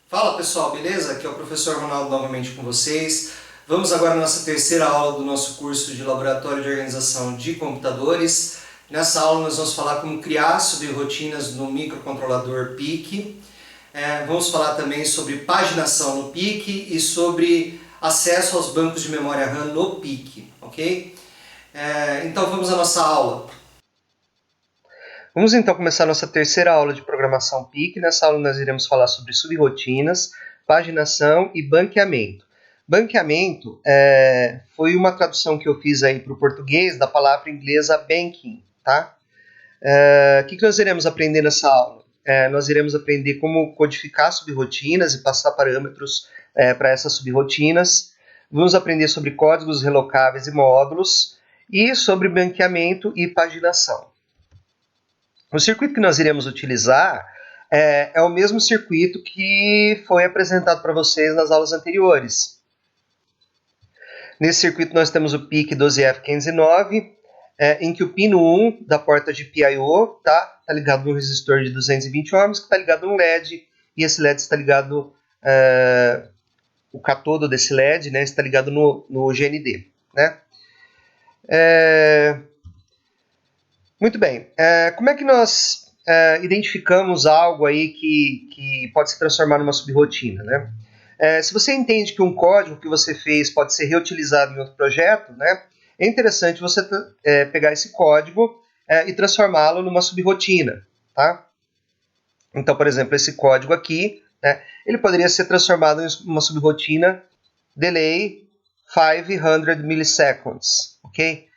Fala pessoal, beleza? Aqui é o professor Ronaldo novamente com vocês. Vamos agora à nossa terceira aula do nosso curso de Laboratório de Organização de Computadores. Nessa aula nós vamos falar como criar subrrotinas no microcontrolador PIC. Vamos falar também sobre paginação no PIC e sobre acesso aos bancos de memória RAM no PIC, ok? Então vamos à nossa aula. Vamos então começar a nossa terceira aula de programação PIC. Nessa aula nós iremos falar sobre subrrotinas, paginação e banqueamento. Banqueamento foi uma tradução que eu fiz aí para o português da palavra inglesa banking, tá? O que nós iremos aprender nessa aula? Nós iremos aprender como codificar subrrotinas e passar parâmetros para essas subrrotinas. Vamos aprender sobre códigos relocáveis e módulos e sobre banqueamento e paginação. O circuito que nós iremos utilizar é o mesmo circuito que foi apresentado para vocês nas aulas anteriores. Nesse circuito nós temos o PIC 12F509, em que o pino 1 da porta de PIO está ligado no resistor de 220 ohms, que está ligado no LED, e esse LED está ligado, o catodo desse LED, né, está ligado no GND. Né? Muito bem, como é que nós identificamos algo aí que pode se transformar numa subrrotina, né? Se você entende que um código que você fez pode ser reutilizado em outro projeto, né, é interessante você pegar esse código e transformá-lo numa subrrotina, tá? Então, por exemplo, esse código aqui, né, ele poderia ser transformado em uma subrrotina delay 500 milliseconds, ok?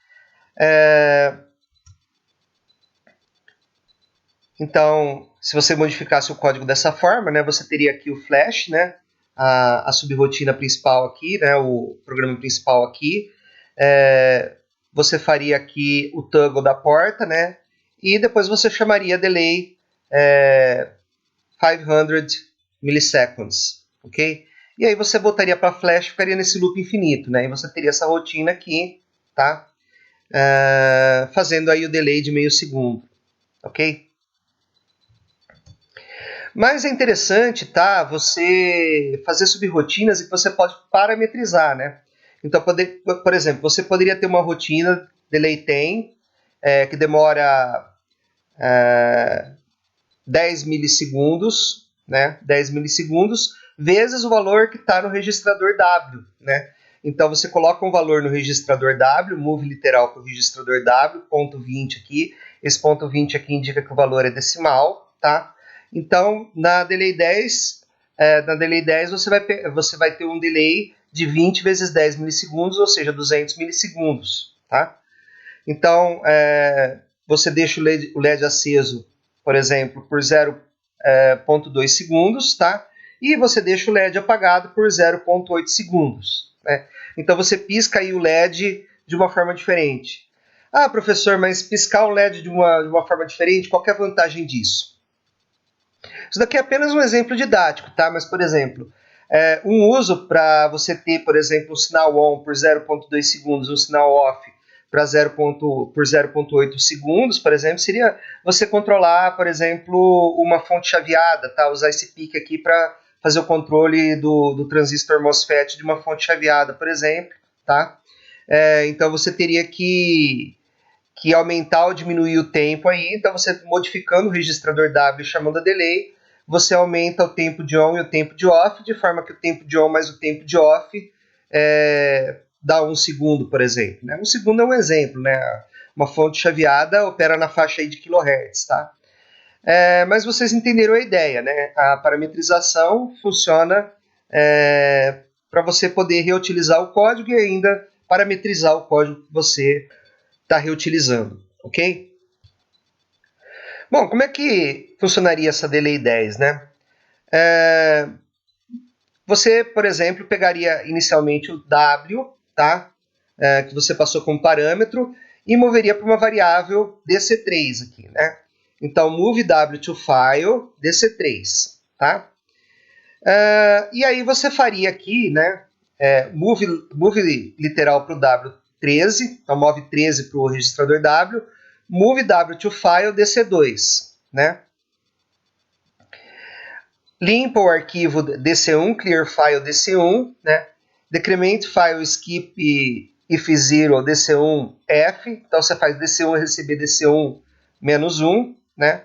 Então, se você modificasse o código dessa forma, né, você teria aqui o flash, né, a subrrotina principal aqui, né, o programa principal aqui. Você faria aqui o toggle da porta, né, e depois você chamaria delay 500 milliseconds, ok? E aí você botaria para flash, ficaria nesse loop infinito, né, e você teria essa rotina aqui, tá? Fazendo aí o delay de meio segundo, ok? Mas é interessante, tá, você fazer subrrotinas e que você pode parametrizar, né? Então, por exemplo, você poderia ter uma rotina delay 10, que demora 10 milissegundos, né? 10 milissegundos, vezes o valor que está no registrador W, né? Então, você coloca um valor no registrador W, move literal para o registrador W, ponto 20 aqui. Esse ponto 20 aqui indica que o valor é decimal, tá? Então, na delay 10, você vai ter um delay de 20 vezes 10 milissegundos, ou seja, 200 milissegundos, tá? Então, você deixa o LED aceso, por exemplo, por 0,2 segundos, tá? E você deixa o LED apagado por 0,8 segundos, né? Então, você pisca aí o LED de uma forma diferente. Ah, professor, mas piscar o LED de uma forma diferente, qual que é a vantagem disso? Isso daqui é apenas um exemplo didático, tá? Mas, por exemplo, um uso para você ter, por exemplo, um sinal on por 0,2 segundos, um sinal off por 0,8 segundos, por exemplo, seria você controlar, por exemplo, uma fonte chaveada, tá? Usar esse PIC aqui para fazer o controle do transistor MOSFET de uma fonte chaveada, por exemplo, tá? Então você teria que aumentar ou diminuir o tempo aí, então você modificando o registrador W chamando a delay, você aumenta o tempo de on e o tempo de off, de forma que o tempo de on mais o tempo de off dá 1 segundo, por exemplo. Né? 1 segundo é um exemplo, né? Uma fonte chaveada opera na faixa aí de kHz, tá? Mas vocês entenderam a ideia, né? A parametrização funciona para você poder reutilizar o código e ainda parametrizar o código que você está reutilizando, ok? Bom, como é que funcionaria essa delay 10, né? Você, por exemplo, pegaria inicialmente o W, tá? Que você passou como parâmetro, e moveria para uma variável DC3 aqui, né? Então, move W to file DC3, tá? E aí você faria aqui, né? Move literal para o W13, então move 13 para o registrador W, move W to file DC2, né? limpa o arquivo DC1, clear file DC1, né? Decrement file skip if 0 DC1 F, então você faz DC1 receber DC1 menos 1, né?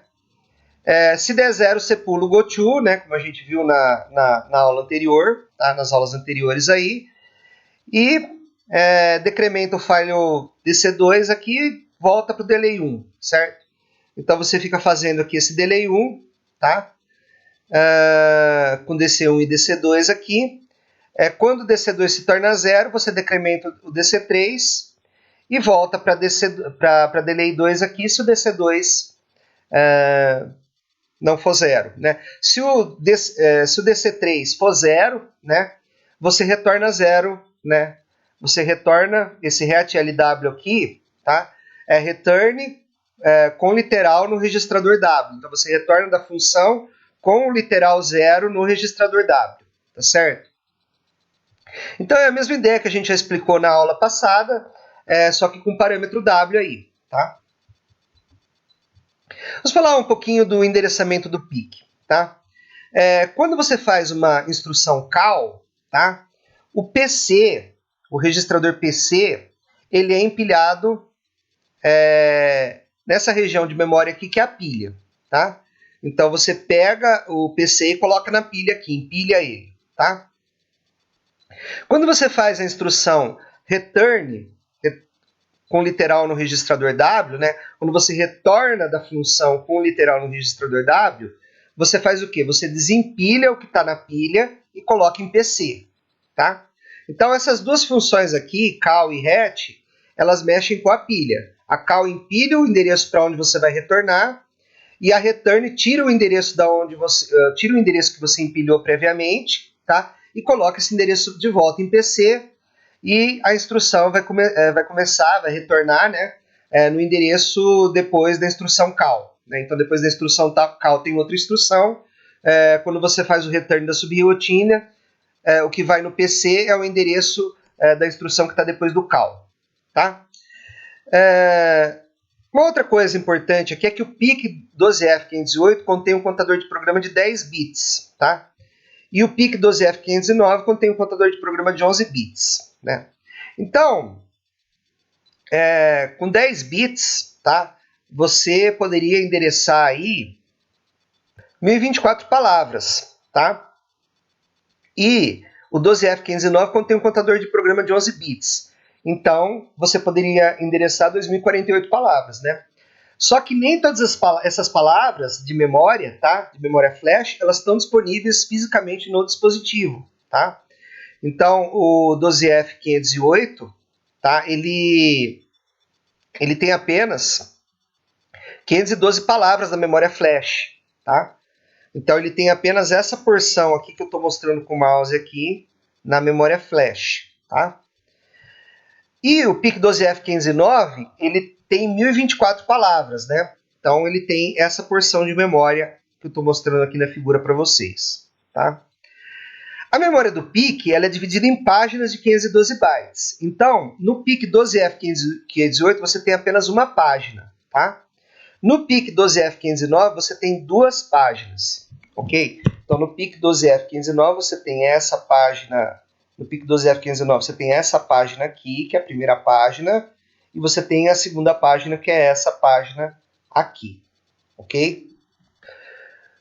Se der 0, você pula o goto, né? Como a gente viu na aula anterior, tá? Nas aulas anteriores aí. E decrementa o file DC2 aqui, volta para o delay 1, certo? Então você fica fazendo aqui esse delay 1, tá? Com DC1 e DC2 aqui. Quando o DC2 se torna 0, você decrementa o DC3 e volta para delay 2 aqui se o DC2 não for 0. Né? Se o DC3 for 0, né, você retorna 0, né? Você retorna esse retlw aqui, tá? Return com literal no registrador W. Então você retorna da função com o literal 0 no registrador W, tá certo? Então é a mesma ideia que a gente já explicou na aula passada, só que com parâmetro W aí, tá? Vamos falar um pouquinho do endereçamento do PIC, tá? Quando você faz uma instrução call, tá? O PC, o registrador PC, ele é empilhado nessa região de memória aqui que é a pilha, tá? Então você pega o PC e coloca na pilha aqui, empilha ele, tá? Quando você faz a instrução return com literal no registrador W, né? Quando você retorna da função com literal no registrador W, você faz o quê? Você desempilha o que está na pilha e coloca em PC, tá? Então essas duas funções aqui, call e ret, elas mexem com a pilha. A call empilha o endereço para onde você vai retornar e a return tira o endereço tira o endereço que você empilhou previamente, tá? E coloca esse endereço de volta em PC e a instrução vai retornar, né, no endereço depois da instrução call. Né? Então, depois da instrução call tem outra instrução. Quando você faz o return da subrotina, o que vai no PC é o endereço da instrução que está depois do call. Tá? Uma outra coisa importante aqui é que o PIC 12F508 contém um contador de programa de 10 bits. Tá? E o PIC 12F509 contém um contador de programa de 11 bits. Né? Então, com 10 bits, tá? Você poderia endereçar aí 1024 palavras. Tá? E o 12F509 contém um contador de programa de 11 bits. Então, você poderia endereçar 2048 palavras. Né? Só que nem todas essas palavras de memória, tá? De memória flash, elas estão disponíveis fisicamente no dispositivo. Tá? Então, o 12F508, tá? Ele tem apenas 512 palavras na memória flash. Tá? Então, ele tem apenas essa porção aqui que eu estou mostrando com o mouse aqui na memória flash. Tá? E o PIC 12F509, ele tem 1024 palavras, né? Então, ele tem essa porção de memória que eu estou mostrando aqui na figura para vocês. Tá? A memória do PIC ela é dividida em páginas de 512 bytes. Então, no PIC 12F518 você tem apenas uma página. Tá? No PIC 12F509 você tem duas páginas. Ok? Então, no PIC 12F509 você tem essa página. No PIC 12F509 você tem essa página aqui, que é a primeira página. E você tem a segunda página, que é essa página aqui. Ok?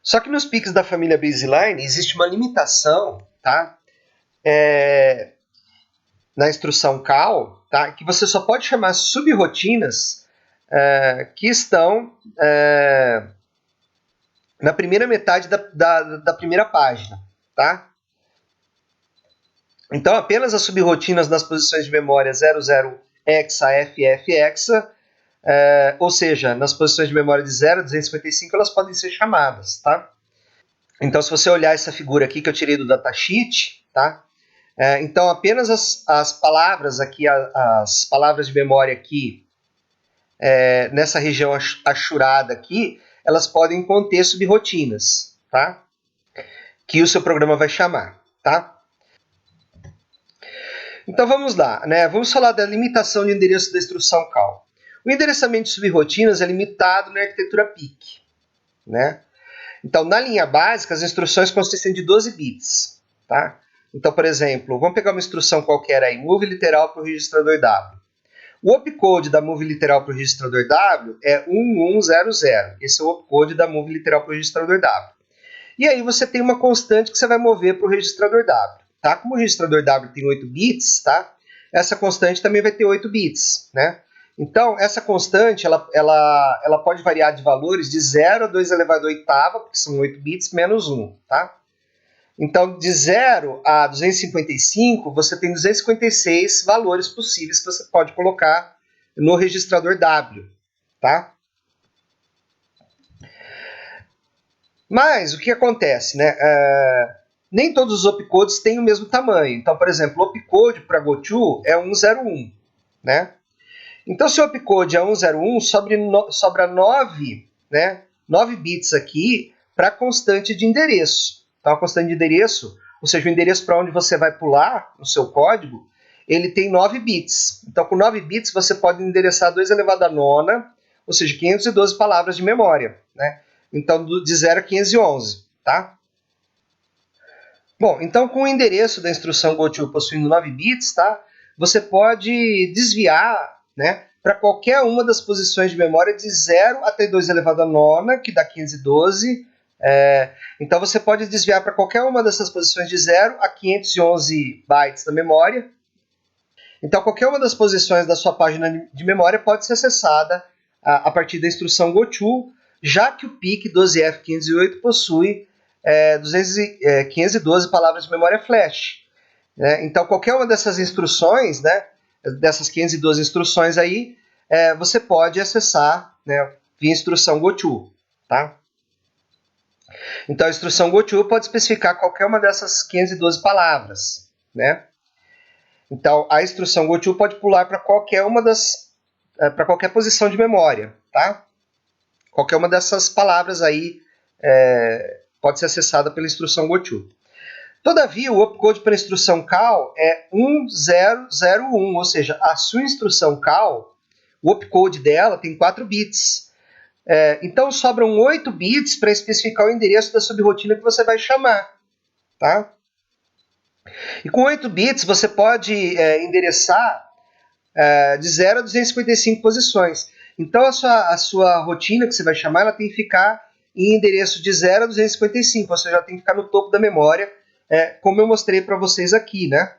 Só que nos PICs da família Baseline existe uma limitação, tá? Na instrução call, tá? Que você só pode chamar subrotinas que estão na primeira metade da primeira página. Tá? Então, apenas as subrotinas nas posições de memória 00 hexa, FF hexa, ou seja, nas posições de memória de 0 a 255, elas podem ser chamadas. Tá? Então, se você olhar essa figura aqui que eu tirei do datasheet, tá? Então, apenas as palavras aqui, as palavras de memória aqui, nessa região achurada aqui, elas podem conter subrotinas, tá? Que o seu programa vai chamar. Tá? Então, vamos lá. Né? Vamos falar da limitação de endereço da instrução call. O endereçamento de subrotinas é limitado na arquitetura PIC. Né? Então, na linha básica, as instruções consistem de 12 bits. Tá? Então, por exemplo, vamos pegar uma instrução qualquer aí, move literal para o registrador W. O opcode da move literal para o registrador W é 1100. Esse é o opcode da move literal para o registrador W. E aí você tem uma constante que você vai mover para o registrador W. Tá? Como o registrador W tem 8 bits, tá? Essa constante também vai ter 8 bits. Né? Então, essa constante ela pode variar de valores de 0 a 2 elevado à oitava, porque são 8 bits, menos 1. Tá? Então, de 0 a 255, você tem 256 valores possíveis que você pode colocar no registrador W. Tá? Mas o que acontece, né? Nem todos os opcodes têm o mesmo tamanho. Então, por exemplo, o opcode para GoTo é 101. Né? Então, se o opcode é 101, sobra 9, né, 9 bits aqui para a constante de endereço. Então, a constante de endereço, ou seja, o endereço para onde você vai pular no seu código, ele tem 9 bits. Então, com 9 bits, você pode endereçar 2 elevado à nona, ou seja, 512 palavras de memória. Né? Então, de 0 a 511. Tá? Bom, então, com o endereço da instrução GoTo possuindo 9 bits, tá, você pode desviar, né, para qualquer uma das posições de memória de 0 até 2 elevado à nona, que dá 512. Então você pode desviar para qualquer uma dessas posições de 0 a 511 bytes da memória. Então qualquer uma das posições da sua página de memória pode ser acessada a partir da instrução GoTo, já que o PIC 12F508 possui 512 palavras de memória flash. Né? Então qualquer uma dessas instruções, né, dessas 512 instruções aí, você pode acessar, né, via instrução GoTo. Tá? Então a instrução GoTo pode especificar qualquer uma dessas 512 palavras. Né? Então a instrução GoTo pode pular para qualquer uma para qualquer posição de memória. Tá? Qualquer uma dessas palavras aí pode ser acessada pela instrução GoTo. Todavia, o opcode para a instrução CAL é 1001, ou seja, a sua instrução CAL, o opcode dela tem 4 bits. Então, sobram 8 bits para especificar o endereço da subrotina que você vai chamar. Tá? E com 8 bits, você pode endereçar de 0 a 255 posições. Então, a sua rotina que você vai chamar, ela tem que ficar em endereço de 0 a 255, ou seja, ela tem que ficar no topo da memória, como eu mostrei para vocês aqui, né?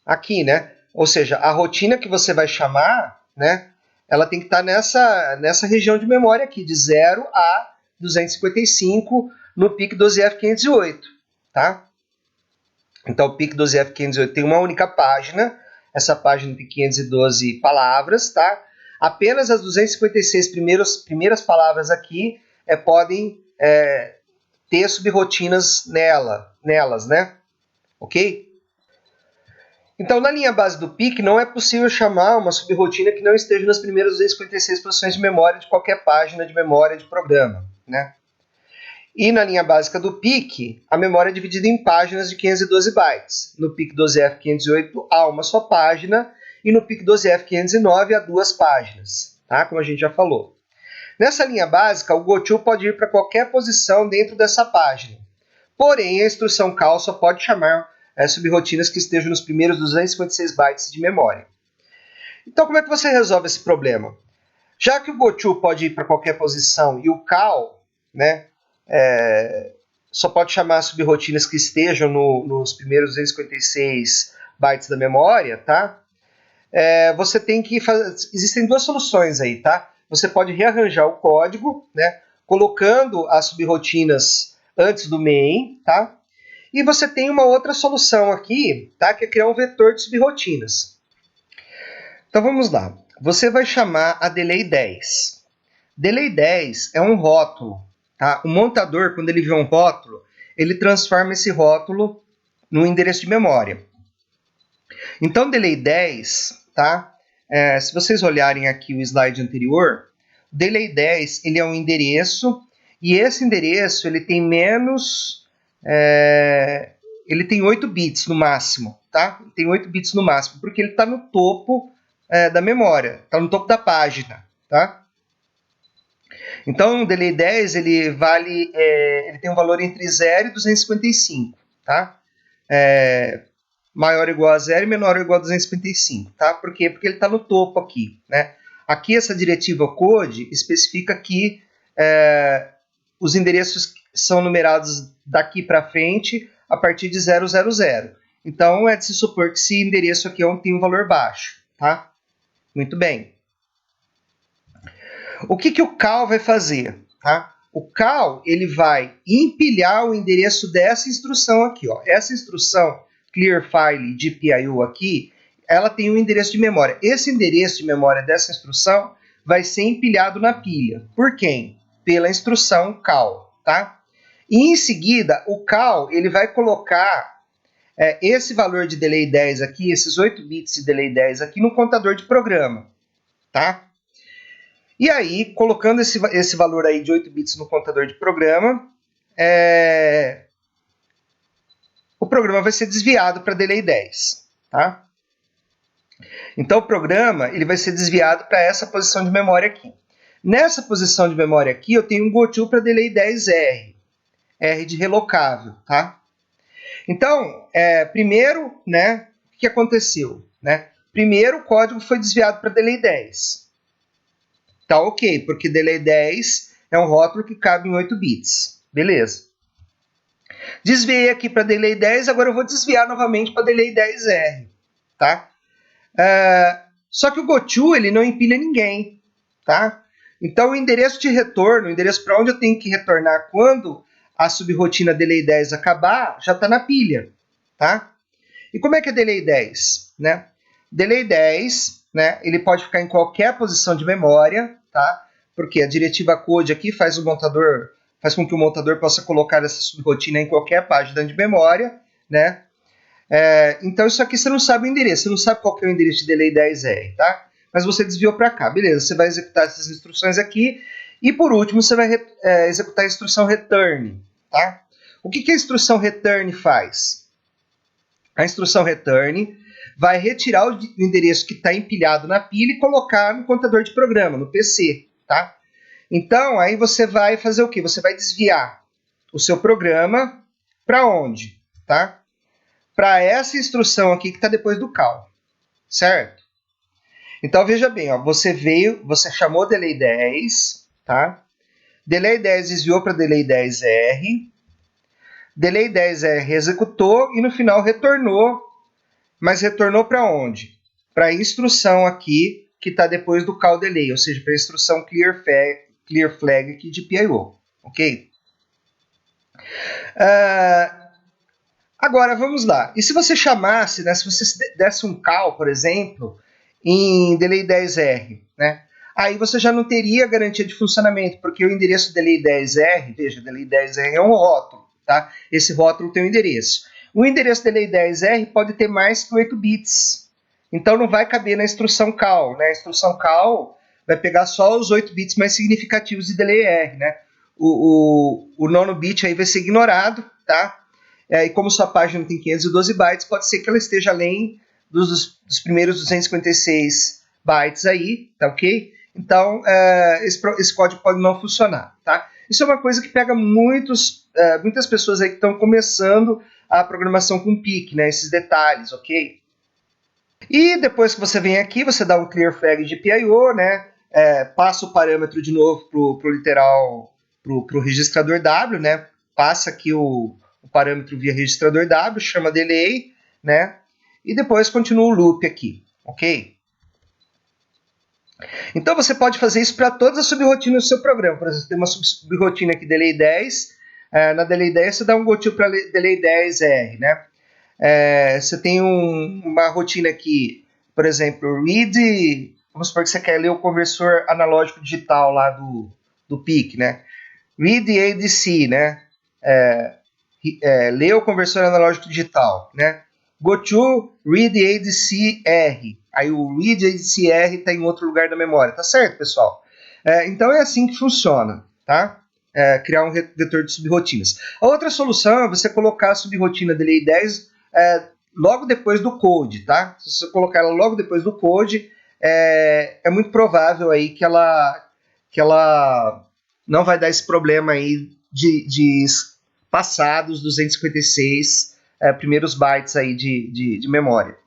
Aqui, né? Ou seja, a rotina que você vai chamar, né? Ela tem que estar nessa região de memória aqui, de 0 a 255 no PIC 12F508, tá? Então, o PIC 12F508 tem uma única página, essa página tem 512 palavras, tá? Apenas as 256 primeiras palavras aqui podem ter subrotinas nelas, né? Ok? Então, na linha base do PIC, não é possível chamar uma subrotina que não esteja nas primeiras 256 posições de memória de qualquer página de memória de programa, né? E na linha básica do PIC, a memória é dividida em páginas de 512 bytes. No PIC 12F508 há uma só página e no PIC 12F509 há 2 páginas, tá? Como a gente já falou. Nessa linha básica, o GoTo pode ir para qualquer posição dentro dessa página. Porém, a instrução CAL só pode chamar subrotinas que estejam nos primeiros 256 bytes de memória. Então, como é que você resolve esse problema? Já que o GoTo pode ir para qualquer posição e o CAL, né, só pode chamar subrotinas que estejam nos primeiros 256 bytes da memória, tá? Você tem que fazer... Existem 2 soluções aí, tá? Você pode rearranjar o código, né, colocando as subrotinas antes do main, tá? E você tem uma outra solução aqui, tá, que é criar um vetor de subrotinas. Então vamos lá. Você vai chamar a delay 10. Delay 10 é um rótulo. Tá? O montador, quando ele vê um rótulo, ele transforma esse rótulo num endereço de memória. Então, delay 10, tá? Se vocês olharem aqui o slide anterior, o delay 10 ele é um endereço, e esse endereço ele tem ele tem 8 bits no máximo, tá? Tem 8 bits no máximo, porque ele está no topo da memória, está no topo da página, tá? Então, o delay 10, ele tem um valor entre 0 e 255, tá? Maior ou igual a 0 e menor ou igual a 255, tá? Por quê? Porque ele está no topo aqui, né? Aqui essa diretiva code especifica que os endereços são numerados daqui para frente a partir de 000. Então, é de se supor que esse endereço aqui tem um valor baixo, tá? Muito bem. O que o call vai fazer? Tá? O call ele vai empilhar o endereço dessa instrução aqui. Ó. Essa instrução clear file de PIO aqui, ela tem um endereço de memória. Esse endereço de memória dessa instrução vai ser empilhado na pilha. Por quem? Pela instrução call. Tá? E em seguida, o call ele vai colocar esse valor de delay 10 aqui, esses 8 bits de delay 10 aqui no contador de programa. Tá? E aí, colocando esse valor aí de 8 bits no contador de programa, o programa vai ser desviado para delay 10. Tá? Então, o programa ele vai ser desviado para essa posição de memória aqui. Nessa posição de memória aqui, eu tenho um goto para delay 10R. R de relocável. Tá? Então, primeiro, né, o que aconteceu? Né? Primeiro, o código foi desviado para delay 10. Tá ok, porque delay 10 é um rótulo que cabe em 8 bits. Beleza. Desviei aqui para delay 10, agora eu vou desviar novamente para delay 10R. Tá? Só que o goto ele não empilha ninguém. Tá? Então o endereço de retorno, o endereço para onde eu tenho que retornar quando a subrotina delay 10 acabar, já está na pilha. Tá? E como é que é delay 10? Né? Delay 10, né, ele pode ficar em qualquer posição de memória, tá? Porque a diretiva code aqui faz com que o montador possa colocar essa subrotina em qualquer página de memória, né? Então isso aqui você não sabe o endereço, você não sabe qual que é o endereço de delay 10R, tá? Mas você desviou para cá, beleza? Você vai executar essas instruções aqui e por último você vai executar a instrução return, tá? O que a instrução return faz? A instrução return vai retirar o endereço que está empilhado na pilha e colocar no contador de programa, no PC. Tá? Então, aí você vai fazer o quê? Você vai desviar o seu programa para onde? Tá? Para essa instrução aqui que está depois do call. Certo? Então, veja bem, ó, você chamou delay 10, tá? Delay 10 desviou para delay 10R, delay 10R executou e no final retornou. Mas retornou para onde? Para a instrução aqui que está depois do call delay, ou seja, para a instrução clear flag aqui de PIO. Ok? Agora, vamos lá. E se você chamasse, né, se você desse um call, por exemplo, em delay 10R, né, aí você já não teria garantia de funcionamento, porque o endereço delay 10R, veja, delay 10R é um rótulo, tá? Esse rótulo tem um endereço. O endereço delay 10R pode ter mais que 8 bits. Então não vai caber na instrução call. Né? A instrução call vai pegar só os 8 bits mais significativos de delay R. Né? O nono bit aí vai ser ignorado. Tá? E como sua página tem 512 bytes, pode ser que ela esteja além dos primeiros 256 bytes aí. Tá ok? Então esse código pode não funcionar. Tá? Isso é uma coisa que pega muitas pessoas aí que estão começando a programação com PIC, né? Esses detalhes, ok? E depois que você vem aqui, você dá um clear flag de PIO, né? Passa o parâmetro de novo pro literal, pro registrador W, né? Passa aqui o parâmetro via registrador W, chama delay, né? E depois continua o loop aqui, ok? Então você pode fazer isso para todas as subrotinas do seu programa. Por exemplo, tem uma subrotina aqui, delay 10. Na delay 10 você dá um goto para delay 10R, né? Você tem uma rotina aqui, por exemplo, read, vamos supor que você quer ler o conversor analógico digital lá do PIC, né? Read ADC, né? Ler o conversor analógico digital, né? Go to read ADC R. Aí o read ADC R está em outro lugar da memória, tá certo, pessoal? Então é assim que funciona, tá? Criar um vetor de subrotinas. A outra solução é você colocar a subrotina delay 10 logo depois do code, tá? Se você colocar ela logo depois do code, é muito provável aí que ela não vai dar esse problema aí de passar dos 256 primeiros bytes aí de memória,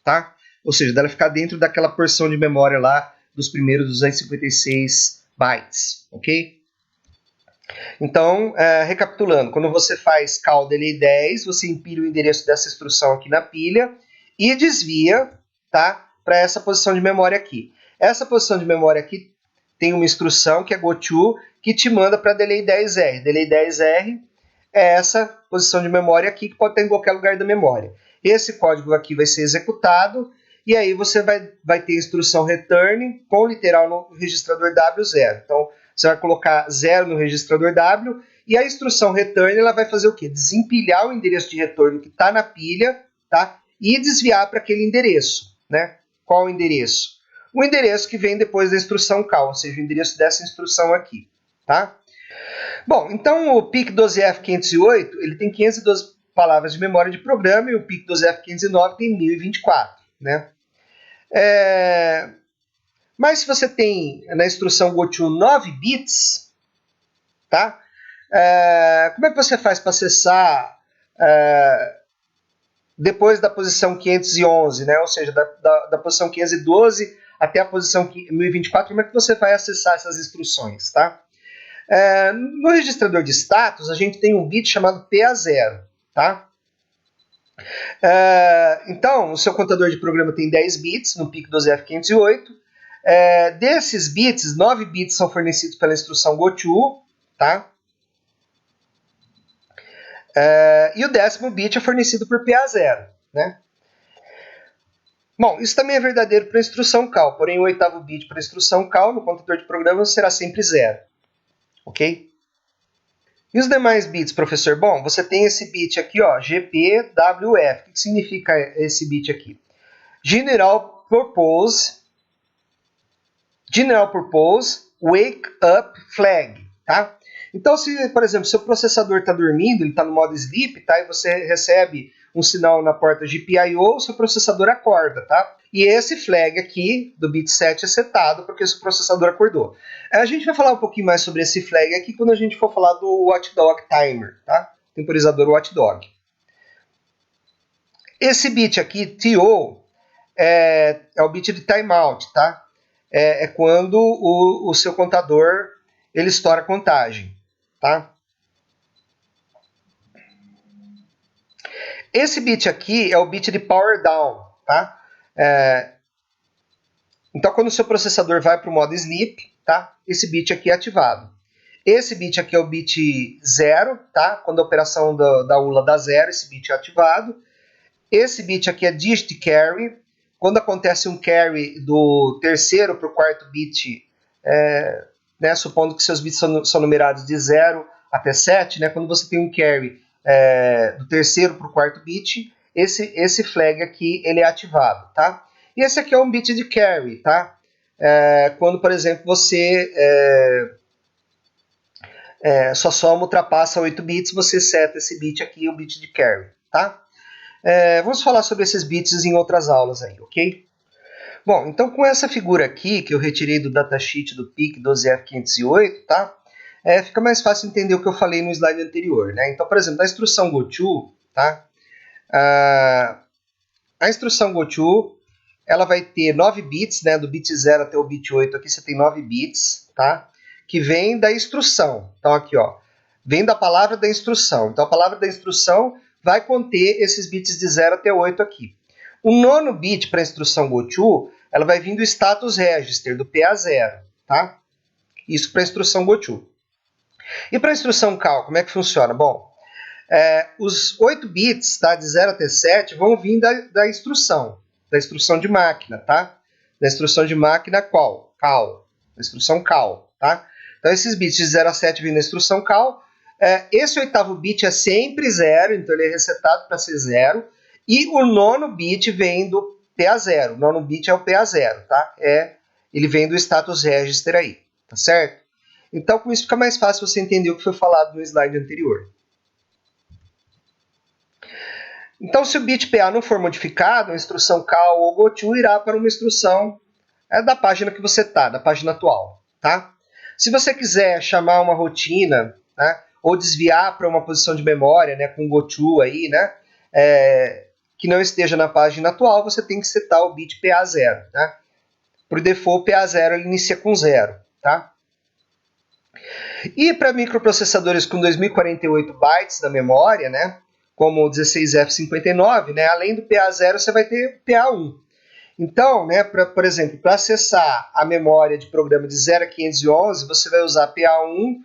tá? Ou seja, dela ficar dentro daquela porção de memória lá dos primeiros 256 bytes, ok? Então, recapitulando, quando você faz call delay 10, você empilha o endereço dessa instrução aqui na pilha e desvia, tá, para essa posição de memória aqui. Essa posição de memória aqui tem uma instrução que é goto, que te manda para delay 10R. Delay 10R é essa posição de memória aqui que pode estar em qualquer lugar da memória. Esse código aqui vai ser executado e aí você vai ter a instrução return com literal no registrador W0. Então, você vai colocar 0 no registrador W e a instrução return ela vai fazer o quê? Desempilhar o endereço de retorno que está na pilha, tá? E desviar para aquele endereço, né? Qual o endereço? O endereço que vem depois da instrução call, ou seja, o endereço dessa instrução aqui, tá? Bom, então o PIC12F508 ele tem 512 palavras de memória de programa e o PIC12F509 tem 1024, né? Mas se você tem na instrução goto 9 bits, tá? Como é que você faz para acessar depois da posição 511, né? Ou seja, da posição 512 até a posição 1024, como é que você vai acessar essas instruções, tá? No registrador de status, a gente tem um bit chamado PA0, tá? Então, o seu contador de programa tem 10 bits no PIC12F508. Desses bits, 9 bits são fornecidos pela instrução goto, tá? E o 10º bit é fornecido por PA0, né? Bom, isso também é verdadeiro para a instrução call, porém o 8º bit para a instrução call no contador de programa será sempre 0, ok? E os demais bits, professor? Bom, você tem esse bit aqui, ó, GPWF. O que significa esse bit aqui? General Purpose Wake Up Flag, tá? Então, se, por exemplo, seu processador está dormindo, ele está no modo sleep, tá? E você recebe um sinal na porta GPIO, seu processador acorda, tá? E esse flag aqui, do bit 7, é setado porque o processador acordou. A gente vai falar um pouquinho mais sobre esse flag aqui quando a gente for falar do Watchdog Timer, tá? Temporizador Watchdog. Esse bit aqui, TO, é o bit de timeout, tá? É quando o seu contador ele estoura a contagem, tá? Esse bit aqui é o bit de power down, tá? Então, quando o seu processador vai para o modo sleep, tá? Esse bit aqui é ativado. Esse bit aqui é o bit 0, tá? Quando a operação da ULA dá 0, esse bit é ativado. Esse bit aqui é digit carry. Quando acontece um carry do terceiro para o quarto bit, né, supondo que seus bits são numerados de 0 até 7, né, quando você tem um carry do terceiro para o quarto bit, esse flag aqui ele é ativado, tá? E esse aqui é um bit de carry, tá? Quando, por exemplo, sua soma ultrapassa 8 bits, você seta esse bit aqui, o bit de carry, tá? Vamos falar sobre esses bits em outras aulas aí, ok? Bom, então com essa figura aqui, que eu retirei do datasheet do PIC12F508, tá? Fica mais fácil entender o que eu falei no slide anterior, né? Então, por exemplo, na instrução goto, tá? A instrução goto, ela vai ter 9 bits, né? Do bit 0 até o bit 8 aqui você tem 9 bits, tá? Que vem da instrução. Então aqui, ó, vem da palavra da instrução. Então a palavra da instrução vai conter esses bits de 0 até 8 aqui. O 9º bit para a instrução goto, ela vai vir do status register, do PA0, tá? Isso para a instrução goto. E para a instrução call, como é que funciona? Bom, os 8 bits, tá, de 0 até 7 vão vir da instrução de máquina, tá? Da instrução de máquina qual? Call. Da instrução call, tá? Então esses bits de 0 a 7 vêm da instrução call. Esse 8º bit é sempre 0, então ele é resetado para ser 0. E o 9º bit vem do PA0. O 9º bit é o PA0, tá? Ele vem do status register aí, tá certo? Então com isso fica mais fácil você entender o que foi falado no slide anterior. Então se o bit PA não for modificado, a instrução call ou goto irá para uma instrução da página que você está, da página atual, tá? Se você quiser chamar uma rotina, né, ou desviar para uma posição de memória, né, com GoTo aí, né, que não esteja na página atual, você tem que setar o bit PA0. Tá? Por default, PA0 ele inicia com 0. Tá? E para microprocessadores com 2048 bytes da memória, né, como o 16F59, né, além do PA0 você vai ter o PA1. Então, né, por exemplo, para acessar a memória de programa de 0 a 511, você vai usar PA1,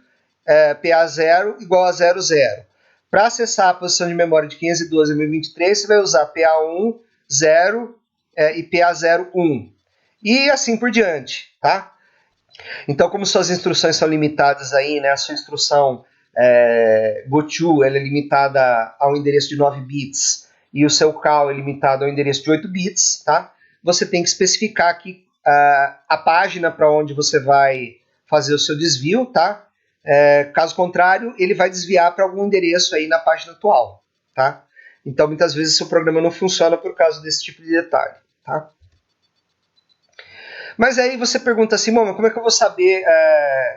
PA0 igual a 00. Para acessar a posição de memória de 512 a 1023, você vai usar PA1, 0 e PA0, 1. E assim por diante, tá? Então, como suas instruções são limitadas aí, né, a sua instrução GoTo ela é limitada ao endereço de 9 bits e o seu call é limitado ao endereço de 8 bits, tá? Você tem que especificar aqui a página para onde você vai fazer o seu desvio, tá? Caso contrário, ele vai desviar para algum endereço aí na página atual, tá? Então, muitas vezes, seu programa não funciona por causa desse tipo de detalhe, tá? Mas aí você pergunta assim, Mama, como é que eu vou saber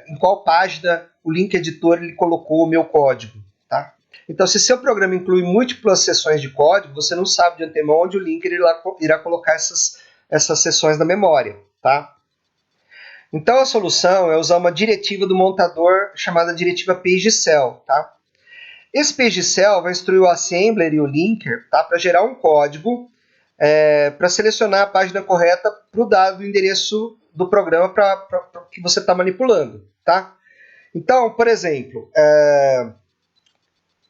em qual página o link editor ele colocou o meu código, tá? Então, se seu programa inclui múltiplas seções de código, você não sabe de antemão onde o linker irá colocar essas seções na memória, tá? Então, a solução é usar uma diretiva do montador chamada diretiva PageCell, tá? Esse PageCell vai instruir o assembler e o linker, tá, para gerar um código para selecionar a página correta para o dado endereço do programa que você está manipulando, tá? Então, por exemplo,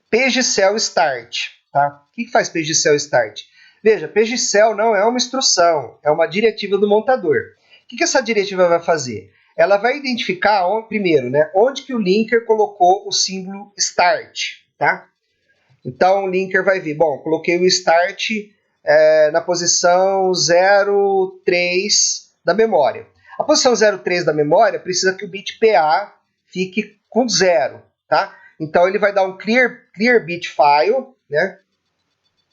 PageCell Start. Tá? O que faz PageCell Start? Veja, PageCell não é uma instrução, é uma diretiva do montador. O que essa diretiva vai fazer? Ela vai identificar, primeiro, né, onde que o linker colocou o símbolo Start. Tá? Então, o linker vai ver, bom, coloquei o Start na posição 03 da memória. A posição 03 da memória precisa que o bit PA fique com 0. Tá? Então, ele vai dar um clear bit file, né?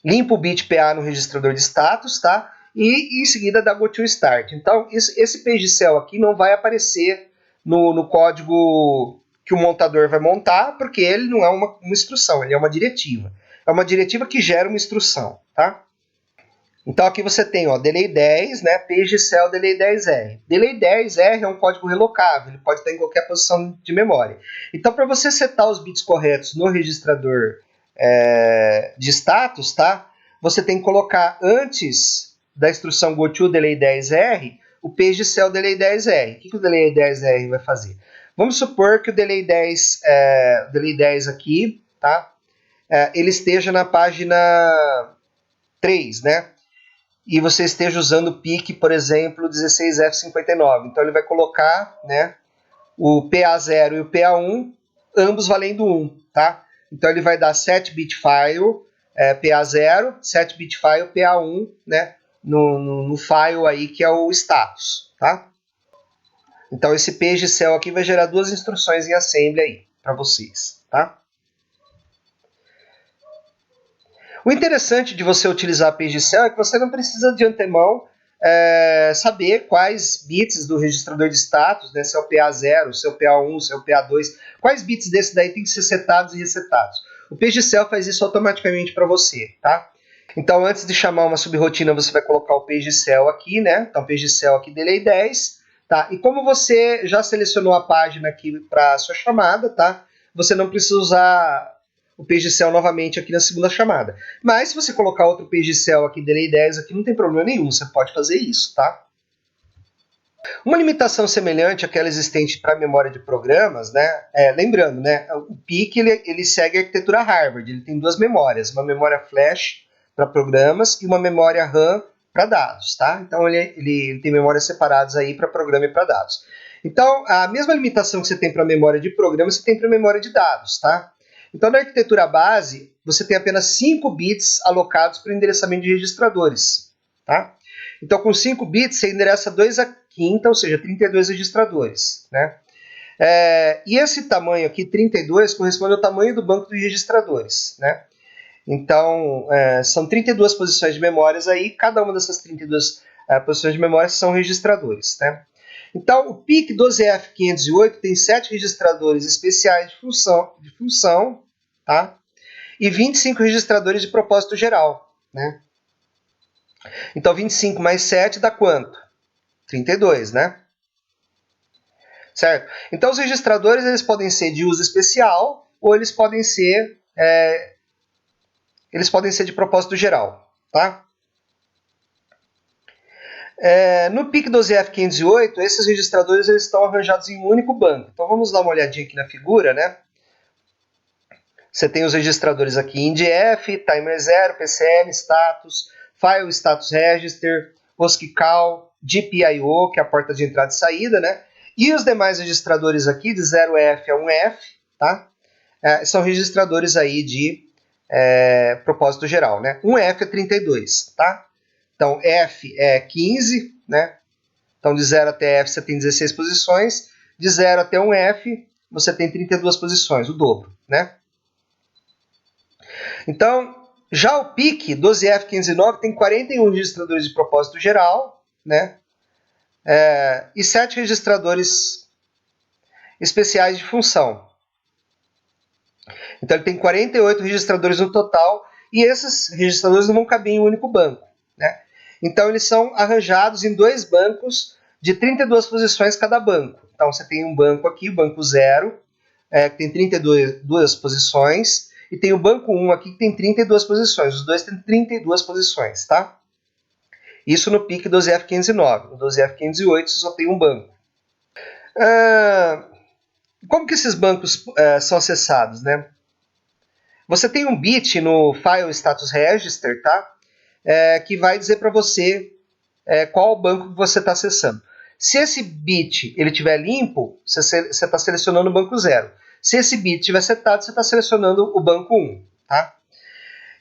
Limpa o bit PA no registrador de status, tá? E em seguida dá GoTo Start. Então, esse PageCell aqui não vai aparecer no código que o montador vai montar, porque ele não é uma instrução, ele é uma diretiva. É uma diretiva que gera uma instrução, tá? Então aqui você tem, ó, delay 10, né, PageCell delay 10R. Delay 10R é um código relocável, ele pode estar em qualquer posição de memória. Então para você setar os bits corretos no registrador de status, tá, você tem que colocar antes da instrução GoTo delay 10R o PageCell delay 10R. O que o delay 10R vai fazer? Vamos supor que o delay 10 aqui, tá, ele esteja na página 3, né? E você esteja usando o PIC, por exemplo, 16F59. Então ele vai colocar, né, o PA0 e o PA1, ambos valendo 1. Tá? Então ele vai dar 7-bit file PA0, 7-bit file PA1, né, no file aí que é o status. Tá? Então esse PageCell aqui vai gerar duas instruções em assembly aí para vocês. Tá? O interessante de você utilizar a PageCell é que você não precisa de antemão saber quais bits do registrador de status, né, se é o PA0, se é o PA1, se é o PA2, quais bits desse daí tem que ser setados e resetados. O PageCell faz isso automaticamente para você, tá? Então, antes de chamar uma subrotina, você vai colocar o PageCell aqui, né? Então, PageCell aqui, delay 10, tá? E como você já selecionou a página aqui para a sua chamada, tá? Você não precisa usar o PageCell novamente aqui na segunda chamada. Mas se você colocar outro PageCell aqui, delay 10 aqui, não tem problema nenhum, você pode fazer isso, tá? Uma limitação semelhante àquela existente para a memória de programas, né? Lembrando, né? O PIC ele segue a arquitetura Harvard, ele tem duas memórias, uma memória flash para programas e uma memória RAM para dados, tá? Então ele tem memórias separadas aí para programa e para dados. Então, a mesma limitação que você tem para a memória de programa, você tem para a memória de dados, tá? Então, na arquitetura base, você tem apenas 5 bits alocados para o endereçamento de registradores. Tá? Então, com 5 bits, você endereça 2 a quinta, ou seja, 32 registradores. Né? E esse tamanho aqui, 32, corresponde ao tamanho do banco de registradores. Né? Então, são 32 posições de memórias aí, cada uma dessas 32 posições de memória são registradores. Né? Então, o PIC 12F508 tem 7 registradores especiais de função, tá? E 25 registradores de propósito geral, né? Então, 25 mais 7 dá quanto? 32, né? Certo? Então, os registradores eles podem ser de uso especial ou eles podem ser de propósito geral, tá? No PIC 12F508, esses registradores eles estão arranjados em um único banco. Então, vamos dar uma olhadinha aqui na figura, né? Você tem os registradores aqui INDF, Timer 0, PCL, Status, File Status Register, OSCI-Cal, GPIO, que é a porta de entrada e saída, né? E os demais registradores aqui, de 0F a 1F, tá? São registradores aí de propósito geral, né? 1F é 32, tá? Então, F é 15, né? Então, de 0 até F você tem 16 posições. De 0 até 1F você tem 32 posições, o dobro, né? Então, já o PIC 12F509 tem 41 registradores de propósito geral, né? E 7 registradores especiais de função. Então, ele tem 48 registradores no total, e esses registradores não vão caber em um único banco, né? Então, eles são arranjados em 2 bancos de 32 posições cada banco. Então, você tem um banco aqui, o banco 0, que tem 32 posições, e tem o banco 1 aqui, que tem 32 posições. Os dois têm 32 posições, tá? Isso no PIC 12F509. No 12F508 você só tem um banco. Como que esses bancos são acessados, né? Você tem um bit no File Status Register, tá? Que vai dizer para você qual banco que você está acessando. Se esse bit ele estiver limpo, você está selecionando o banco 0. Se esse bit estiver setado, você está selecionando o banco 1. Tá?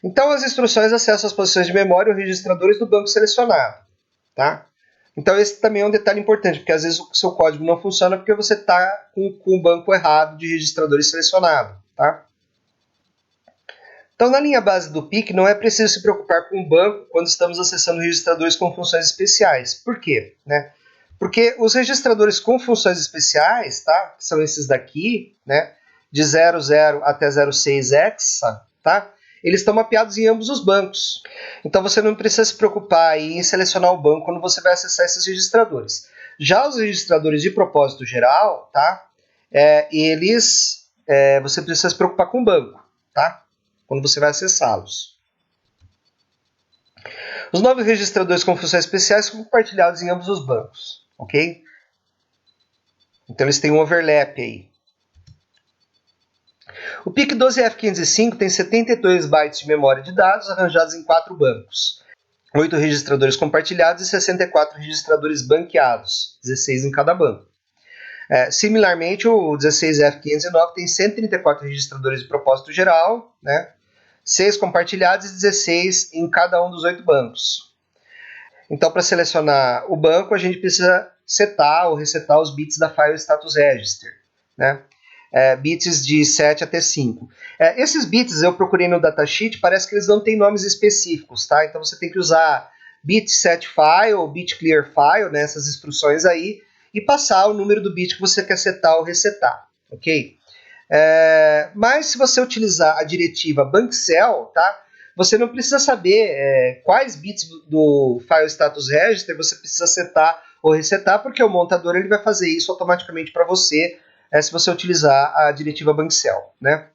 Então, as instruções acessam as posições de memória ou registradores do banco selecionado. Tá? Então, esse também é um detalhe importante, porque às vezes o seu código não funciona porque você está com o banco errado de registradores selecionado. Tá? Então, na linha base do PIC, não é preciso se preocupar com o banco quando estamos acessando registradores com funções especiais. Por quê? Né? Porque os registradores com funções especiais, tá? Que são esses daqui, né? De 00 até 06 hexa, tá? Eles estão mapeados em ambos os bancos. Então você não precisa se preocupar aí em selecionar o banco quando você vai acessar esses registradores. Já os registradores de propósito geral, tá? Você precisa se preocupar com o banco, tá? Quando você vai acessá-los. Os novos registradores com funções especiais são compartilhados em ambos os bancos, ok? Então eles têm um overlap aí. O PIC 12F505 tem 72 bytes de memória de dados arranjados em 4 bancos, 8 registradores compartilhados e 64 registradores banqueados, 16 em cada banco. Similarmente, o 16F509 tem 134 registradores de propósito geral, né? 6 compartilhados e 16 em cada um dos 8 bancos. Então, para selecionar o banco, a gente precisa setar ou resetar os bits da File Status Register, né? Bits de 7 até 5. Esses bits eu procurei no datasheet, parece que eles não têm nomes específicos, tá? Então você tem que usar bit set file ou bit clear file, né, essas instruções aí, e passar o número do bit que você quer setar ou resetar, ok? Mas se você utilizar a diretiva bankcell, tá? Você não precisa saber quais bits do File Status Register você precisa setar ou resetar, porque o montador ele vai fazer isso automaticamente para você, se você utilizar a diretiva bankcell, né?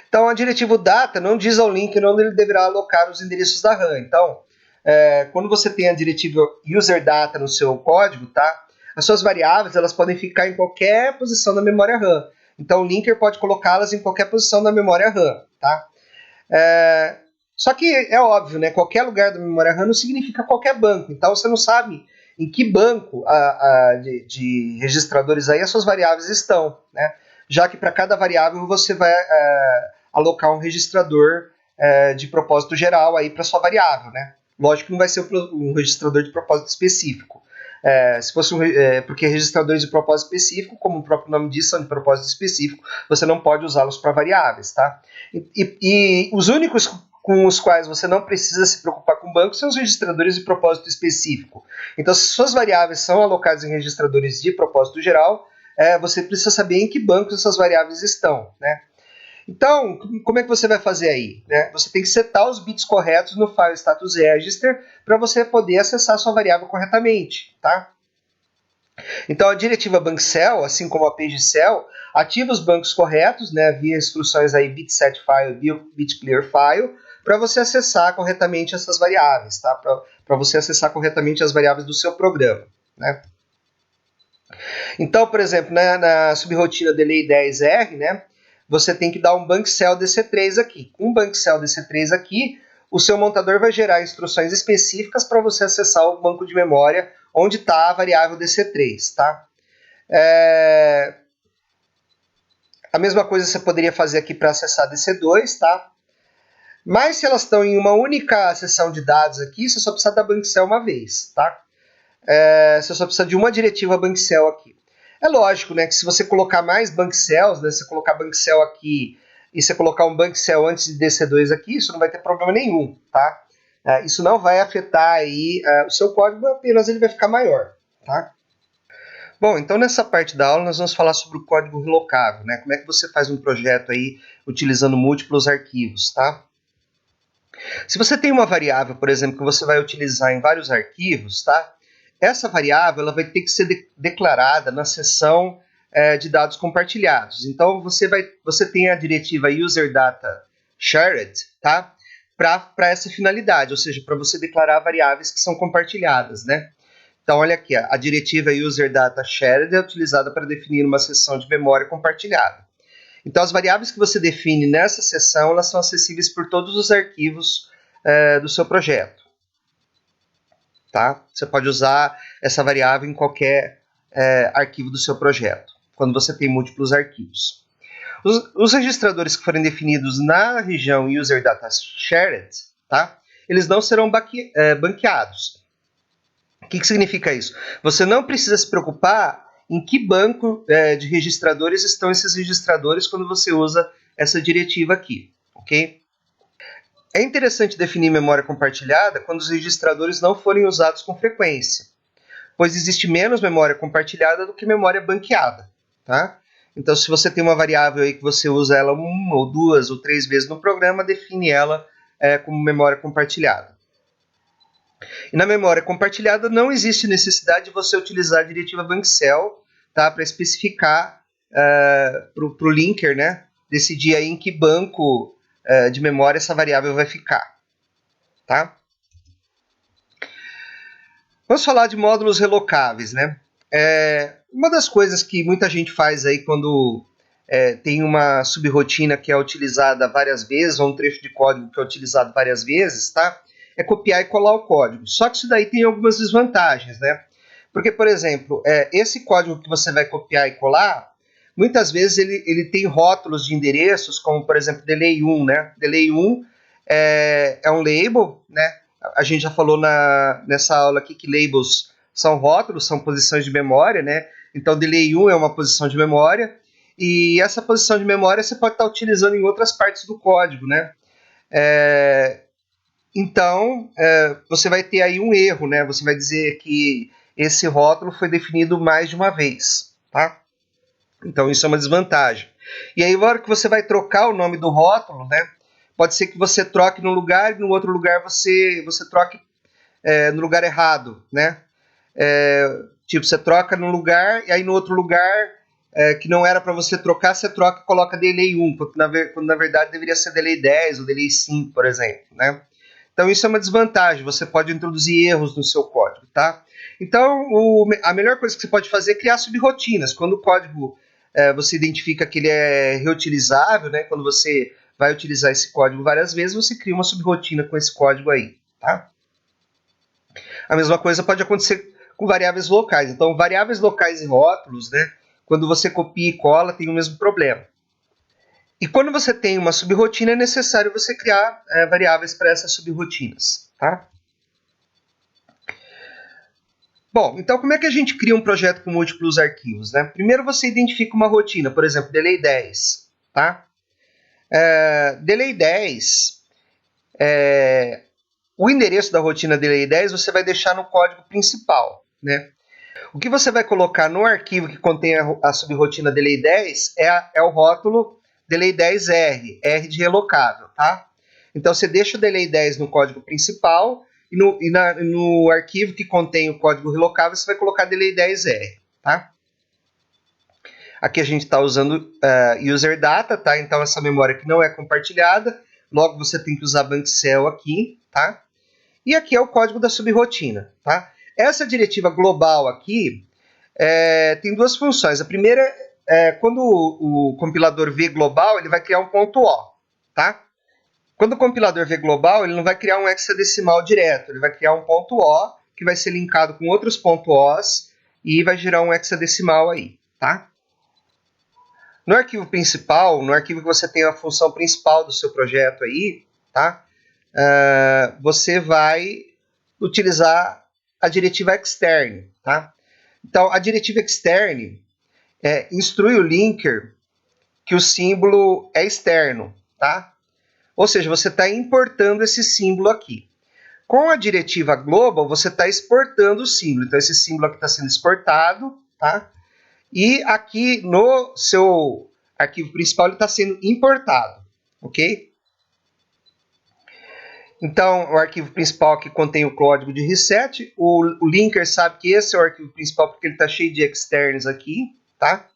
Então a diretiva data não diz ao link onde ele deverá alocar os endereços da RAM. Então, quando você tem a diretiva userdata no seu código, tá? As suas variáveis elas podem ficar em qualquer posição da memória RAM. Então o linker pode colocá-las em qualquer posição da memória RAM, tá? Só que é óbvio, né? Qualquer lugar da memória RAM não significa qualquer banco. Então você não sabe em que banco de registradores aí as suas variáveis estão, né? Já que para cada variável você vai alocar um registrador de propósito geral aí para sua variável, né? Lógico que não vai ser um registrador de propósito específico. Se fosse porque registradores de propósito específico, como o próprio nome diz, são de propósito específico, você não pode usá-los para variáveis, tá? E os únicos com os quais você não precisa se preocupar com banco são os registradores de propósito específico. Então, se suas variáveis são alocadas em registradores de propósito geral, você precisa saber em que bancos essas variáveis estão, né? Então, como é que você vai fazer aí, né? Você tem que setar os bits corretos no file status register para você poder acessar a sua variável corretamente, tá? Então, a diretiva bankcell, assim como a pagecell, ativa os bancos corretos, né, via instruções aí bitsetFile e bitclearFile, para você acessar corretamente essas variáveis, tá? Para você acessar corretamente as variáveis do seu programa, né? Então, por exemplo, né, na subrotina delay10R, né, você tem que dar um bankcell DC3 aqui. Com um bankcell DC3 aqui, o seu montador vai gerar instruções específicas para você acessar o banco de memória onde está a variável DC3, tá? A mesma coisa você poderia fazer aqui para acessar DC2, tá? Mas se elas estão em uma única seção de dados aqui, você só precisa da bankcell uma vez, tá? Você só precisa de uma diretiva bankcell aqui. É lógico, né, que se você colocar mais bankcells, né, se você colocar bankcell aqui e você colocar um bankcell antes de DC2 aqui, isso não vai ter problema nenhum, tá? Isso não vai afetar aí o seu código, apenas ele vai ficar maior, tá? Bom, então nessa parte da aula nós vamos falar sobre o código relocável, né? Como é que você faz um projeto aí utilizando múltiplos arquivos, tá? Se você tem uma variável, por exemplo, que você vai utilizar em vários arquivos, tá? Essa variável ela vai ter que ser declarada na seção de dados compartilhados. Então você tem a diretiva userdata_shared, tá? Para essa finalidade, ou seja, para você declarar variáveis que são compartilhadas, né? Então, olha aqui, a diretiva userdata_shared é utilizada para definir uma seção de memória compartilhada. Então, as variáveis que você define nessa seção, elas são acessíveis por todos os arquivos do seu projeto. Tá? Você pode usar essa variável em qualquer arquivo do seu projeto, quando você tem múltiplos arquivos. Os registradores que forem definidos na região userdata_shared, tá? Eles não serão banqueados. O que significa isso? Você não precisa se preocupar em que banco de registradores estão esses registradores quando você usa essa diretiva aqui, ok? É interessante definir memória compartilhada quando os registradores não forem usados com frequência, pois existe menos memória compartilhada do que memória banqueada, tá? Então, se você tem uma variável aí que você usa ela 1 ou 2 ou 3 vezes no programa, define ela como memória compartilhada. E na memória compartilhada não existe necessidade de você utilizar a diretiva bankcell, tá, para especificar para o linker, né, decidir aí em que banco de memória essa variável vai ficar. Tá? Vamos falar de módulos relocáveis. Né? Uma das coisas que muita gente faz aí quando tem uma subrotina que é utilizada várias vezes, ou um trecho de código que é utilizado várias vezes, tá? É copiar e colar o código. Só que isso daí tem algumas desvantagens, né? Porque, por exemplo, esse código que você vai copiar e colar, muitas vezes ele tem rótulos de endereços, como, por exemplo, delay1, né? Delay1 é um label, né? A gente já falou nessa aula aqui que labels são rótulos, são posições de memória, né? Então, delay1 é uma posição de memória, e essa posição de memória você pode estar utilizando em outras partes do código, né? Então, você vai ter aí um erro, né? Você vai dizer que esse rótulo foi definido mais de uma vez, tá? Então, isso é uma desvantagem. E aí, na hora que você vai trocar o nome do rótulo, né? Pode ser que você troque num lugar e no outro lugar você troque no lugar errado, né? Tipo, você troca num lugar e aí no outro lugar que não era para você trocar, você troca e coloca delay 1, quando na verdade deveria ser delay 10 ou delay 5, por exemplo, né? Então isso é uma desvantagem, você pode introduzir erros no seu código, tá? Então a melhor coisa que você pode fazer é criar subrotinas. Quando o código você identifica que ele é reutilizável, né? Quando você vai utilizar esse código várias vezes, você cria uma subrotina com esse código aí, tá? A mesma coisa pode acontecer com variáveis locais. Então variáveis locais e rótulos, né? Quando você copia e cola, tem o mesmo problema. E quando você tem uma subrotina, é necessário você criar variáveis para essas subrotinas. Tá? Bom, então como é que a gente cria um projeto com múltiplos arquivos? Né? Primeiro você identifica uma rotina, por exemplo, delay 10. Tá? Delay 10 o endereço da rotina delay 10 você vai deixar no código principal, né? O que você vai colocar no arquivo que contém a subrrotina delay 10 é o rótulo delay 10R, R de relocável, tá? Então você deixa o delay 10 no código principal e no arquivo que contém o código relocável você vai colocar delay 10R, tá? Aqui a gente está usando user data, tá? Então essa memória aqui não é compartilhada, logo você tem que usar Bankcell aqui, tá? E aqui é o código da subrrotina, tá? Essa diretiva global aqui tem duas funções. A primeira quando o compilador vê global, ele vai criar um ponto O, tá? Quando o compilador vê global, ele não vai criar um hexadecimal direto, ele vai criar um ponto O, que vai ser linkado com outros pontos Os, e vai gerar um hexadecimal aí, tá? No arquivo principal, no arquivo que você tem a função principal do seu projeto aí, tá? Você vai utilizar a diretiva extern, tá? Então, a diretiva extern instrui o linker que o símbolo é externo, tá? Ou seja, você está importando esse símbolo aqui. Com a diretiva global, você está exportando o símbolo. Então, esse símbolo aqui está sendo exportado, tá? E aqui no seu arquivo principal ele está sendo importado, ok? Então, o arquivo principal aqui contém o código de reset. O linker sabe que esse é o arquivo principal porque ele está cheio de externs aqui, tá?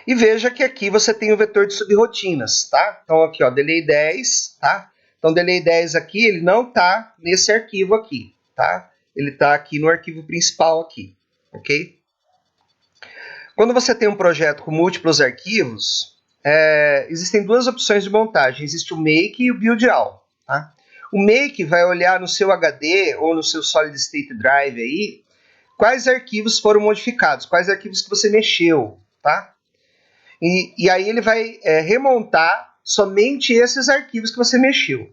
E veja que aqui você tem o vetor de subrrotinas, tá? Então aqui, ó, delay 10, tá? Então delay 10 aqui, ele não está nesse arquivo aqui, tá? Ele está aqui no arquivo principal aqui, ok? Quando você tem um projeto com múltiplos arquivos, existem duas opções de montagem. Existe o make e o build all, tá? O make vai olhar no seu HD ou no seu solid state drive aí, quais arquivos foram modificados, quais arquivos que você mexeu, tá? E aí ele vai remontar somente esses arquivos que você mexeu.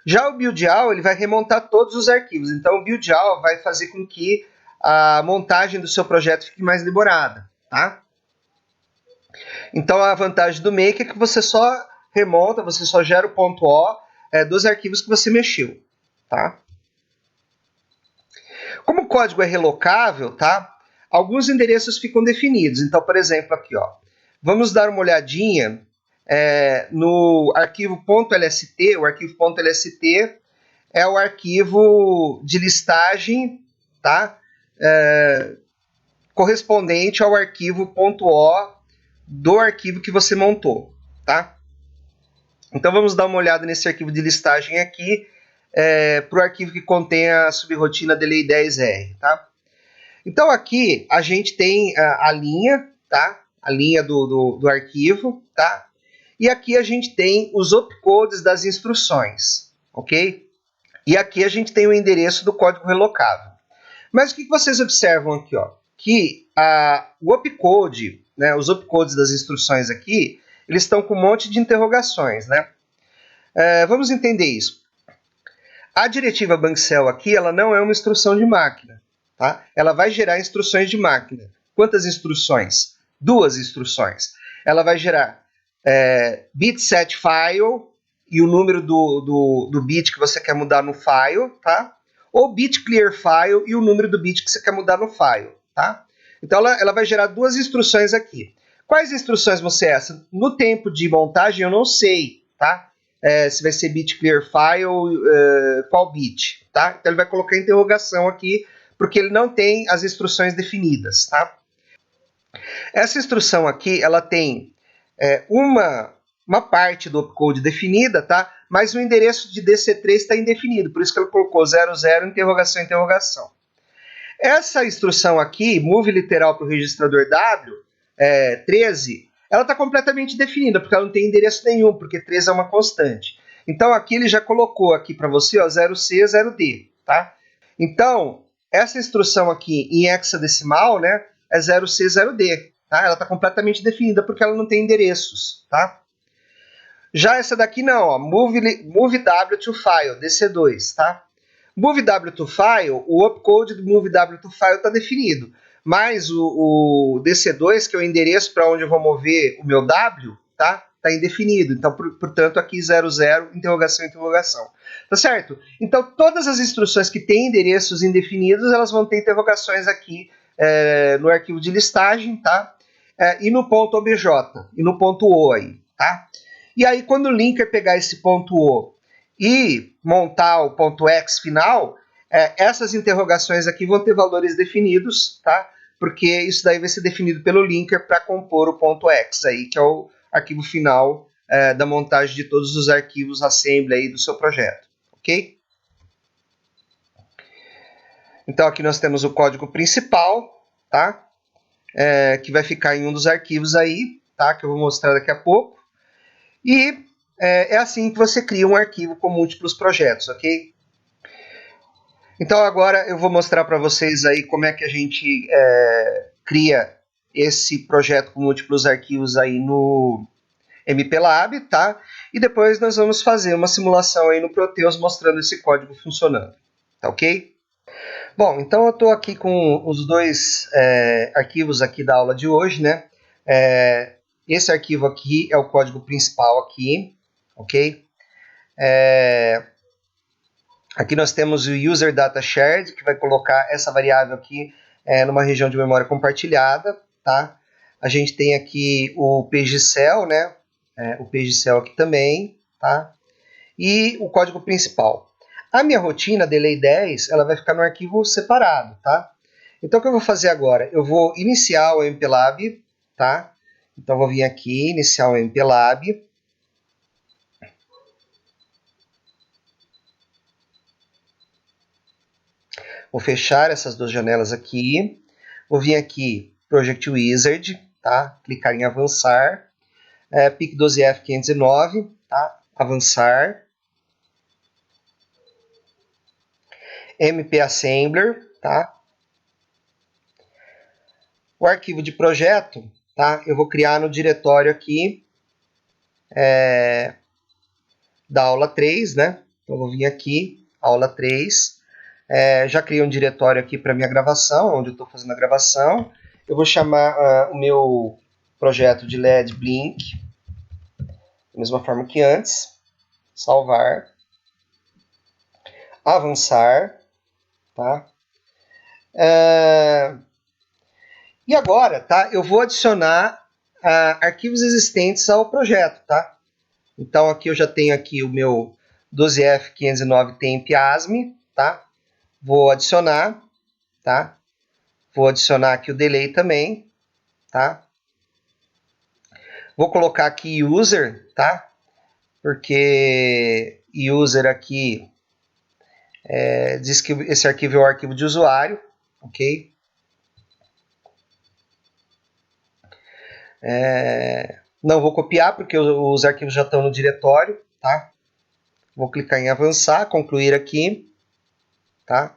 Já o build all, ele vai remontar todos os arquivos. Então o build all vai fazer com que a montagem do seu projeto fique mais demorada, tá? Então a vantagem do make é que você só remonta, você só gera o ponto O dos arquivos que você mexeu, tá? Como o código é relocável, tá? Alguns endereços ficam definidos. Então, por exemplo, aqui, ó, vamos dar uma olhadinha no arquivo .lst. O arquivo .lst é o arquivo de listagem, tá? Correspondente ao arquivo .o do arquivo que você montou, tá? Então vamos dar uma olhada nesse arquivo de listagem aqui, para o arquivo que contém a subrrotina delay 10R, tá? Então aqui a gente tem a linha, tá? A linha do arquivo, tá? E aqui a gente tem os opcodes das instruções, ok? E aqui a gente tem o endereço do código relocável. Mas o que vocês observam aqui, ó? Que o opcode, né, os opcodes das instruções aqui, eles estão com um monte de interrogações, né? Vamos entender isso. A diretiva Bankcell aqui, ela não é uma instrução de máquina, tá? Ela vai gerar instruções de máquina. Quantas instruções? 2 instruções. Ela vai gerar bit set file e o número do bit que você quer mudar no file, tá? Ou bit clear file e o número do bit que você quer mudar no file, tá? Então ela vai gerar 2 instruções aqui. Quais instruções vão ser essas? No tempo de montagem eu não sei, tá? Se vai ser bit clear file, qual bit, tá? Então ele vai colocar interrogação aqui, porque ele não tem as instruções definidas, tá? Essa instrução aqui, ela tem uma parte do opcode definida, tá? Mas o endereço de DC3 está indefinido, por isso que ele colocou 00, interrogação, interrogação. Essa instrução aqui, move literal para o registrador W, 13, ela está completamente definida, porque ela não tem endereço nenhum, porque 13 é uma constante. Então aqui ele já colocou aqui para você, ó, 0C, 0D, tá? Então, essa instrução aqui em hexadecimal, né, é 0C, 0D, tá? Ela está completamente definida, porque ela não tem endereços, tá? Já essa daqui não, ó, move W to file, DC2, tá? Move W to file, o opcode do move W to file está definido. Mas o DC2, que é o endereço para onde eu vou mover o meu W, tá? está indefinido. Então, portanto, aqui 00, interrogação, interrogação. Tá certo? Então, todas as instruções que têm endereços indefinidos, elas vão ter interrogações aqui no arquivo de listagem, tá? E no ponto obj, e no ponto O aí, tá? E aí, quando o linker pegar esse ponto O e montar o ponto X final, essas interrogações aqui vão ter valores definidos, tá? Porque isso daí vai ser definido pelo linker para compor o ponto X aí, que é o arquivo final da montagem de todos os arquivos assembly aí do seu projeto, ok? Então aqui nós temos o código principal, tá? Que vai ficar em um dos arquivos aí, tá? Que eu vou mostrar daqui a pouco. E é assim que você cria um arquivo com múltiplos projetos, ok? Então agora eu vou mostrar para vocês aí como é que a gente cria esse projeto com múltiplos arquivos aí no MPLAB, tá? E depois nós vamos fazer uma simulação aí no Proteus mostrando esse código funcionando, tá ok? Bom, então eu estou aqui com os dois arquivos aqui da aula de hoje, né? Esse arquivo aqui é o código principal aqui, ok? Aqui nós temos o user data shared, que vai colocar essa variável aqui numa região de memória compartilhada, tá? A gente tem aqui o pagecell, né? O pagecell aqui também, tá? E o código principal. A minha rotina delay 10, ela vai ficar no arquivo separado, tá? Então o que eu vou fazer agora? Eu vou iniciar o MPLAB, tá? Então vou vir aqui, iniciar o MPLAB. Vou fechar essas duas janelas aqui. Vou vir aqui, Project Wizard, tá? Clicar em avançar. PIC12F509, tá? Avançar. MP Assembler, tá? O arquivo de projeto, tá? Eu vou criar no diretório aqui da aula 3, né? Então, eu vou vir aqui, aula 3. Já criei um diretório aqui para minha gravação, onde eu estou fazendo a gravação. Eu vou chamar o meu projeto de LED Blink, da mesma forma que antes. Salvar. Avançar. Tá? E agora, tá? Eu vou adicionar arquivos existentes ao projeto, tá? Então aqui eu já tenho aqui o meu 12F509 temp asm, tá? Vou adicionar, tá? Vou adicionar aqui o delay também, tá? Vou colocar aqui user, tá? Porque user aqui diz que esse arquivo é o arquivo de usuário, ok? Não vou copiar porque os arquivos já estão no diretório, tá? Vou clicar em avançar, concluir aqui, tá?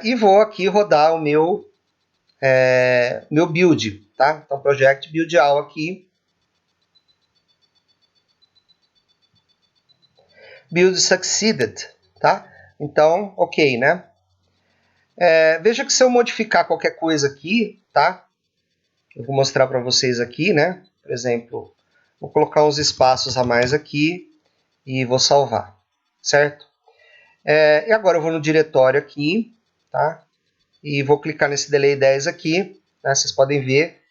E vou aqui rodar o meu build, tá? Então, project build all aqui. Build succeeded, tá? Então, ok, né? Veja que se eu modificar qualquer coisa aqui, tá? Eu vou mostrar para vocês aqui, né? Por exemplo, vou colocar uns espaços a mais aqui e vou salvar, certo? E agora eu vou no diretório aqui, tá? E vou clicar nesse delay 10 aqui, né? Vocês podem ver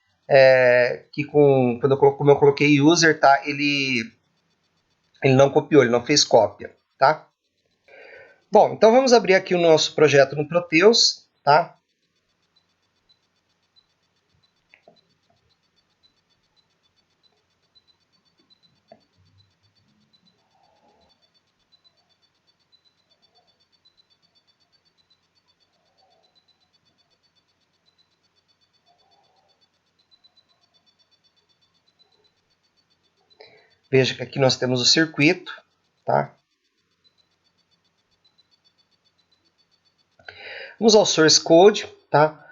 que como eu coloquei user, tá? Ele não copiou, ele não fez cópia, tá? Bom, então vamos abrir aqui o nosso projeto no Proteus, tá? Veja que aqui nós temos o circuito, tá? Vamos ao source code, tá?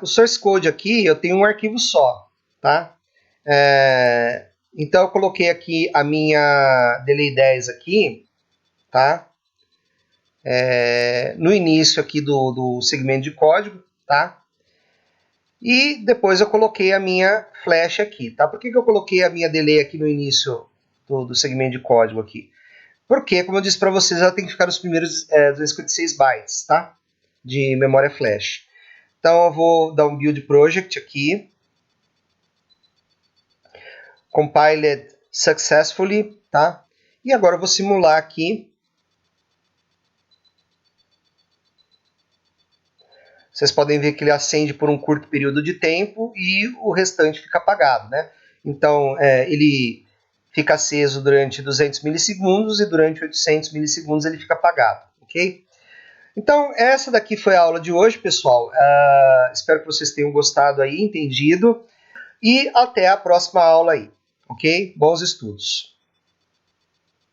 O source code aqui eu tenho um arquivo só, tá? Então eu coloquei aqui a minha delay 10 aqui, tá? No início aqui do segmento de código, tá? E depois eu coloquei a minha flash aqui, tá? Por que eu coloquei a minha delay aqui no início do segmento de código aqui? Porque, como eu disse para vocês, ela tem que ficar nos primeiros 256 bytes, tá? De memória flash. Então eu vou dar um build project aqui. Compiled successfully, tá? E agora eu vou simular aqui. Vocês podem ver que ele acende por um curto período de tempo e o restante fica apagado, né? Então, ele fica aceso durante 200 milissegundos e durante 800 milissegundos ele fica apagado, ok? Então, essa daqui foi a aula de hoje, pessoal. Espero que vocês tenham gostado aí, entendido. E até a próxima aula aí, ok? Bons estudos!